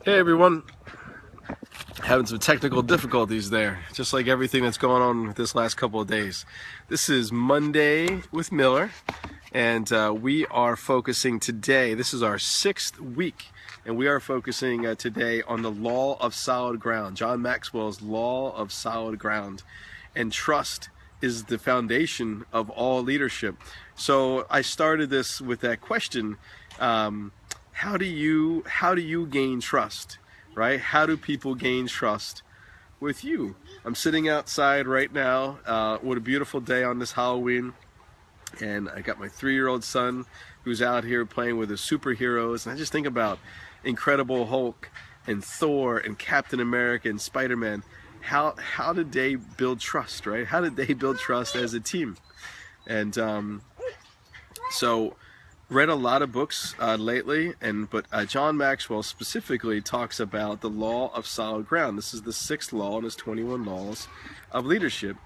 Hey everyone, having some technical difficulties there, just like everything that's going on this last couple of days. This is Monday with Miller, and we are focusing today, this is our 6th week, and we are focusing today on the law of solid ground, John Maxwell's law of solid ground. And trust is the foundation of all leadership. So I started this with that question, how do you gain trust, right? How do people gain trust with you? I'm sitting outside right now with a beautiful day on this Halloween, and I got my 3-year-old son who's out here playing with his superheroes, and I just think about Incredible Hulk and Thor and Captain America and Spider-Man. How did they build trust, right? How did they build trust as a team? And so read a lot of books lately, but John Maxwell specifically talks about the law of solid ground. This is the 6th law in his 21 laws of leadership,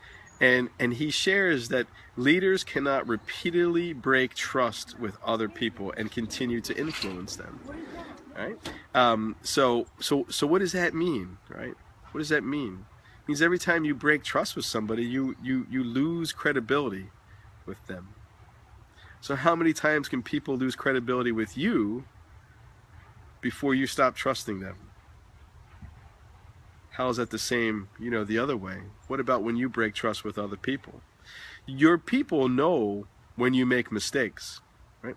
and he shares that leaders cannot repeatedly break trust with other people and continue to influence them. Right? So what does that mean, right? What does that mean? It means every time you break trust with somebody, you lose credibility with them. So how many times can people lose credibility with you before you stop trusting them? How is that the same, the other way? What about when you break trust with other people? Your people know when you make mistakes, right?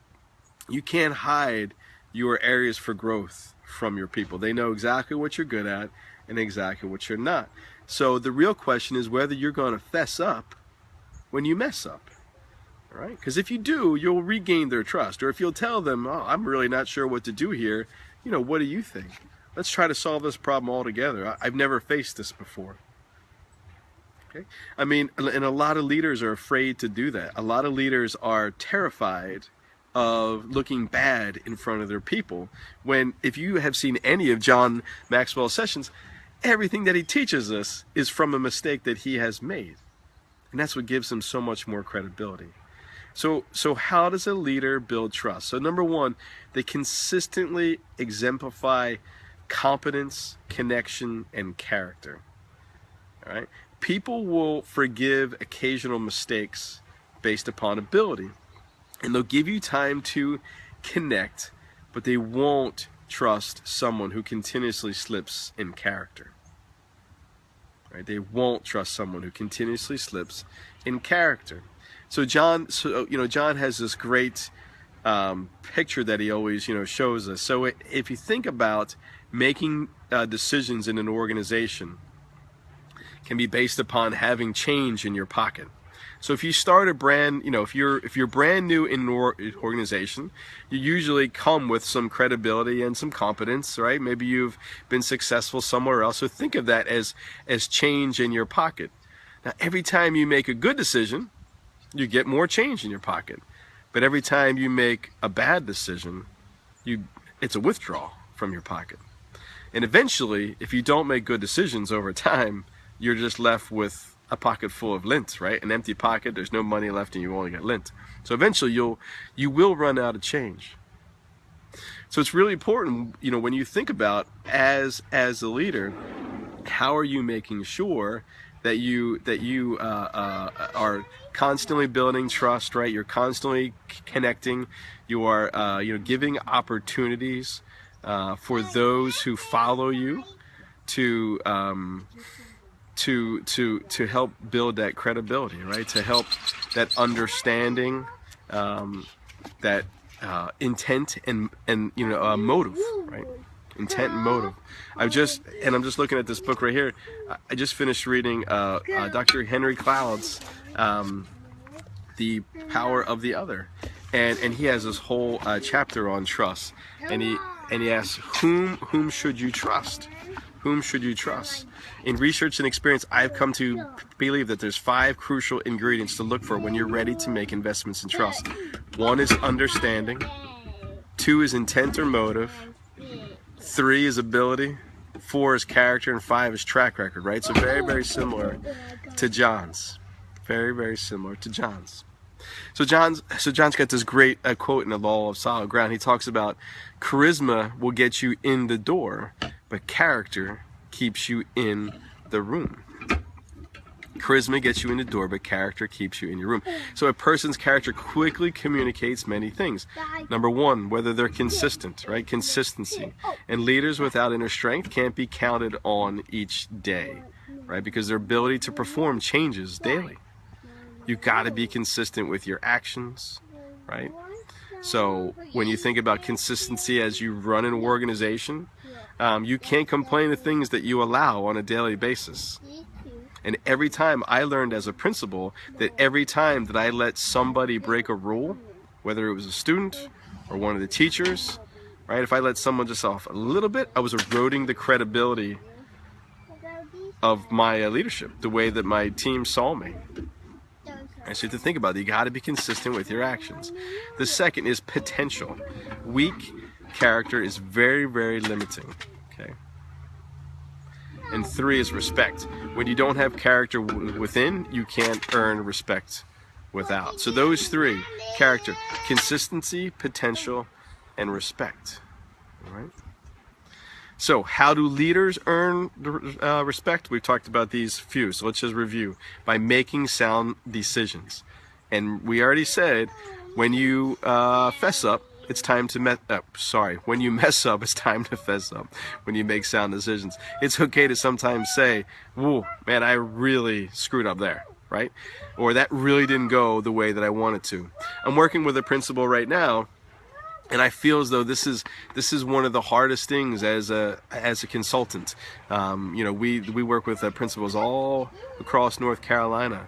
You can't hide your areas for growth from your people. They know exactly what you're good at and exactly what you're not. So the real question is whether you're going to fess up when you mess up. Right? Because if you do, you'll regain their trust. Or if you'll tell them, oh, I'm really not sure what to do here, what do you think? Let's try to solve this problem all together. I've never faced this before. Okay? I mean, and a lot of leaders are afraid to do that. A lot of leaders are terrified of looking bad in front of their people. When, if you have seen any of John Maxwell's sessions, everything that he teaches us is from a mistake that he has made. And that's what gives him so much more credibility. So how does a leader build trust? So number one, they consistently exemplify competence, connection, and character. All right? People will forgive occasional mistakes based upon ability, and they'll give you time to connect, but they won't trust someone who continuously slips in character. Right? They won't trust someone who continuously slips in character. So John has this great picture that he always, shows us. So if you think about making decisions in an organization, can be based upon having change in your pocket. So if you start a brand, if you're brand new in an organization, you usually come with some credibility and some competence, right? Maybe you've been successful somewhere else. So think of that as change in your pocket. Now, every time you make a good decision, you get more change in your pocket. But every time you make a bad decision, it's a withdrawal from your pocket. And eventually, if you don't make good decisions over time, you're just left with a pocket full of lint, right? An empty pocket, there's no money left and you only got lint. So eventually you will run out of change. So it's really important, when you think about as a leader, how are you making sure that you are constantly building trust, right? You're constantly connecting. You are giving opportunities for those who follow you to help build that credibility, right? To help that understanding, that intent and motive, right? Intent and motive. I'm just looking at this book right here. I just finished reading Dr. Henry Cloud's The Power of the Other, and he has this whole chapter on trust, and he asks whom should you trust? Whom should you trust? In research and experience, I've come to believe that there's 5 crucial ingredients to look for when you're ready to make investments in trust. 1 is understanding. 2 is intent or motive. 3 is ability. 4 is character, and 5 is track record, right? So very, very similar to John's. Very, very similar to John's. So John's got this great quote in the Law of Solid Ground. He talks about charisma will get you in the door, but character keeps you in the room. Charisma gets you in the door, but character keeps you in your room. So a person's character quickly communicates many things. Number one, whether they're consistent, right? Consistency. And leaders without inner strength can't be counted on each day, right? Because their ability to perform changes daily. You've got to be consistent with your actions, right? So when you think about consistency as you run an organization, you can't complain of things that you allow on a daily basis. And every time I learned as a principal that every time that I let somebody break a rule, whether it was a student or one of the teachers, right? If I let someone just off a little bit, I was eroding the credibility of my leadership, the way that my team saw me. And so you have to think about it. You got to be consistent with your actions. The second is potential. Weak character is very, very limiting. Okay. And three is respect. When you don't have character within, you can't earn respect without. So those three: character, consistency, potential, and respect. All right. So how do leaders earn respect? We've talked about these few. So let's just review. By making sound decisions. And we already said, when you fess up, it's time to when you mess up, it's time to fess up. When you make sound decisions, it's okay to sometimes say, "Whoa, man, I really screwed up there," right? Or that really didn't go the way that I wanted to. I'm working with a principal right now, and I feel as though this is one of the hardest things as a consultant. You know, we work with principals all across North Carolina,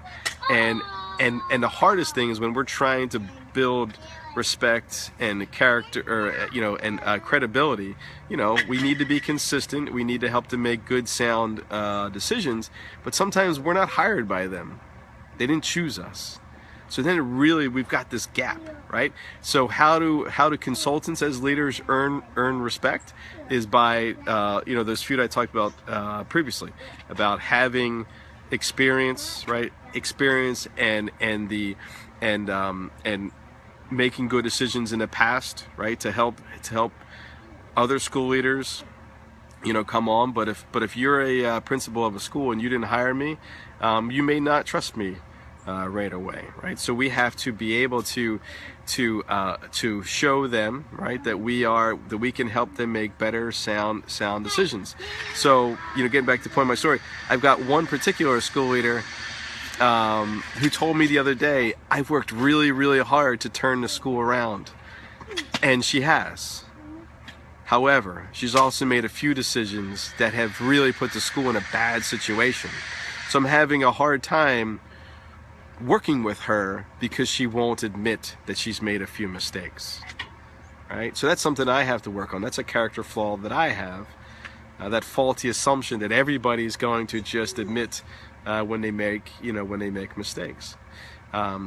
and the hardest thing is when we're trying to build respect and character, or and credibility. You know, we need to be consistent. We need to help them make good, sound decisions. But sometimes we're not hired by them. They didn't choose us. So then really we've got this gap, right? So how do consultants as leaders earn respect is by those few that I talked about previously, about having experience, right? Experience and making good decisions in the past, right? To help other school leaders, come on. But if you're a principal of a school and you didn't hire me, you may not trust me right away, right? So we have to be able to show them, right, that we can help them make better sound decisions. So getting back to the point of my story, I've got one particular school leader who told me the other day, "I've worked really, really hard to turn the school around," and she has. However, she's also made a few decisions that have really put the school in a bad situation. So I'm having a hard time working with her because she won't admit that she's made a few mistakes, right? So that's something I have to work on. That's a character flaw that I have, that faulty assumption that everybody's going to just admit when they make mistakes.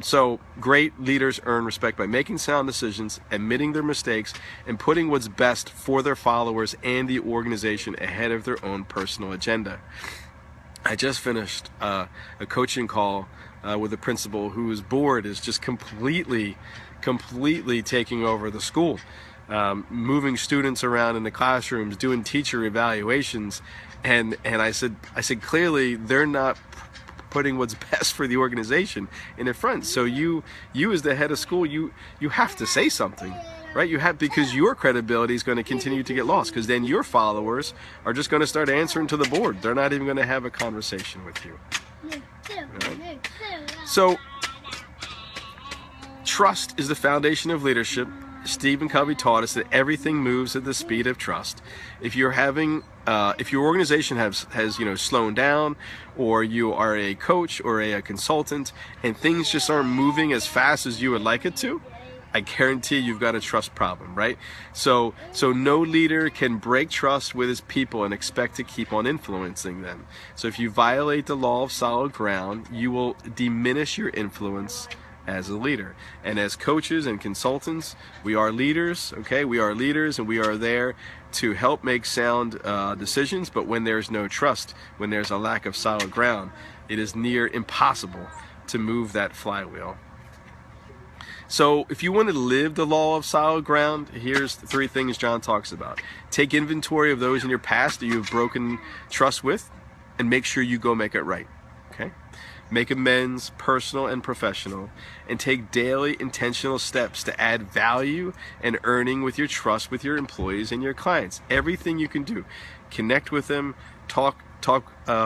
So great leaders earn respect by making sound decisions, admitting their mistakes, and putting what's best for their followers and the organization ahead of their own personal agenda. I just finished a coaching call with a principal whose board is just completely taking over the school, moving students around in the classrooms, doing teacher evaluations, and I said clearly they're not putting what's best for the organization in the front. So you as the head of school, you have to say something, right? You have, because your credibility is going to continue to get lost, because then your followers are just going to start answering to the board. They're not even going to have a conversation with you. Right? So trust is the foundation of leadership. Stephen Covey taught us that everything moves at the speed of trust. If you're having, if your organization has slowed down, or you are a coach or a consultant, and things just aren't moving as fast as you would like it to, I guarantee you've got a trust problem, right? So no leader can break trust with his people and expect to keep on influencing them. So if you violate the law of solid ground, you will diminish your influence as a leader. And as coaches and consultants, we are leaders, okay? We are leaders, and we are there to help make sound decisions. But when there's no trust, when there's a lack of solid ground, it is near impossible to move that flywheel. So if you want to live the law of solid ground, here's the 3 things John talks about. Take inventory of those in your past that you've broken trust with, and make sure you go make it right. Okay? Make amends, personal and professional, and take daily intentional steps to add value and earning with your trust with your employees and your clients. Everything you can do. Connect with them, talk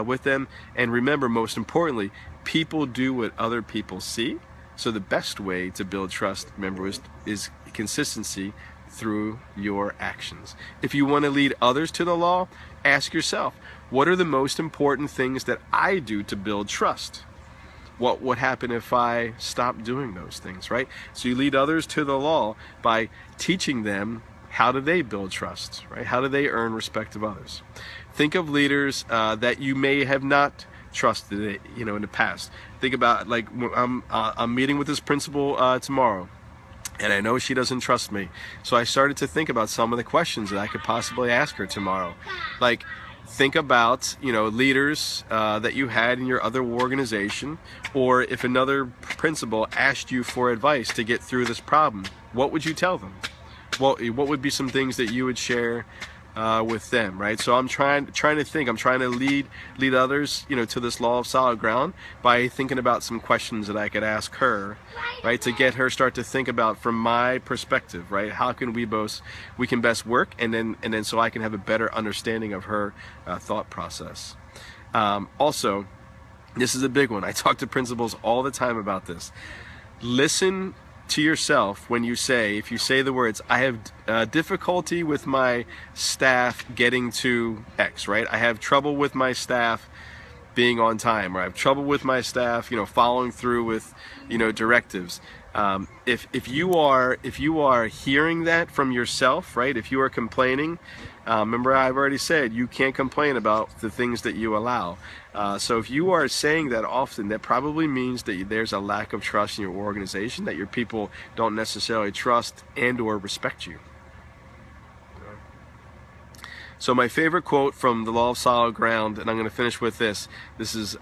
with them, and remember, most importantly, people do what other people see. So the best way to build trust, remember, is consistency through your actions. If you want to lead others to the law, ask yourself, what are the most important things that I do to build trust? What would happen if I stopped doing those things, right? So you lead others to the law by teaching them how do they build trust, right? How do they earn respect of others? Think of leaders that you may have not trusted, in the past. Think about, like, I'm meeting with this principal tomorrow, and I know she doesn't trust me. So I started to think about some of the questions that I could possibly ask her tomorrow. Like, think about, leaders that you had in your other organization, or if another principal asked you for advice to get through this problem, what would you tell them? What would be some things that you would share with them, right? So I'm trying to think. I'm trying to lead others, to this law of solid ground by thinking about some questions that I could ask her, right, to get her start to think about from my perspective, right? How can we can best work, and then so I can have a better understanding of her thought process. Also, this is a big one. I talk to principals all the time about this. Listen to yourself when if you say the words, I have difficulty with my staff getting to X, right? I have trouble with my staff being on time, or I have trouble with my staff, following through with, directives. If you are hearing that from yourself, right? If you are complaining, remember I've already said you can't complain about the things that you allow. So if you are saying that often, that probably means that there's a lack of trust in your organization, that your people don't necessarily trust and or respect you. So my favorite quote from The Law of Solid Ground, and I'm going to finish with this. This is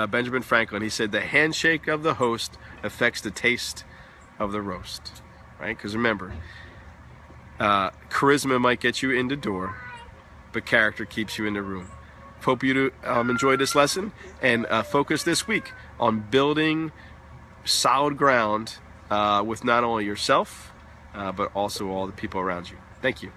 Benjamin Franklin. He said, the handshake of the host affects the taste of the roast. Right? Because remember, charisma might get you in the door, but character keeps you in the room. Hope you enjoyed this lesson, and focus this week on building solid ground with not only yourself, but also all the people around you. Thank you.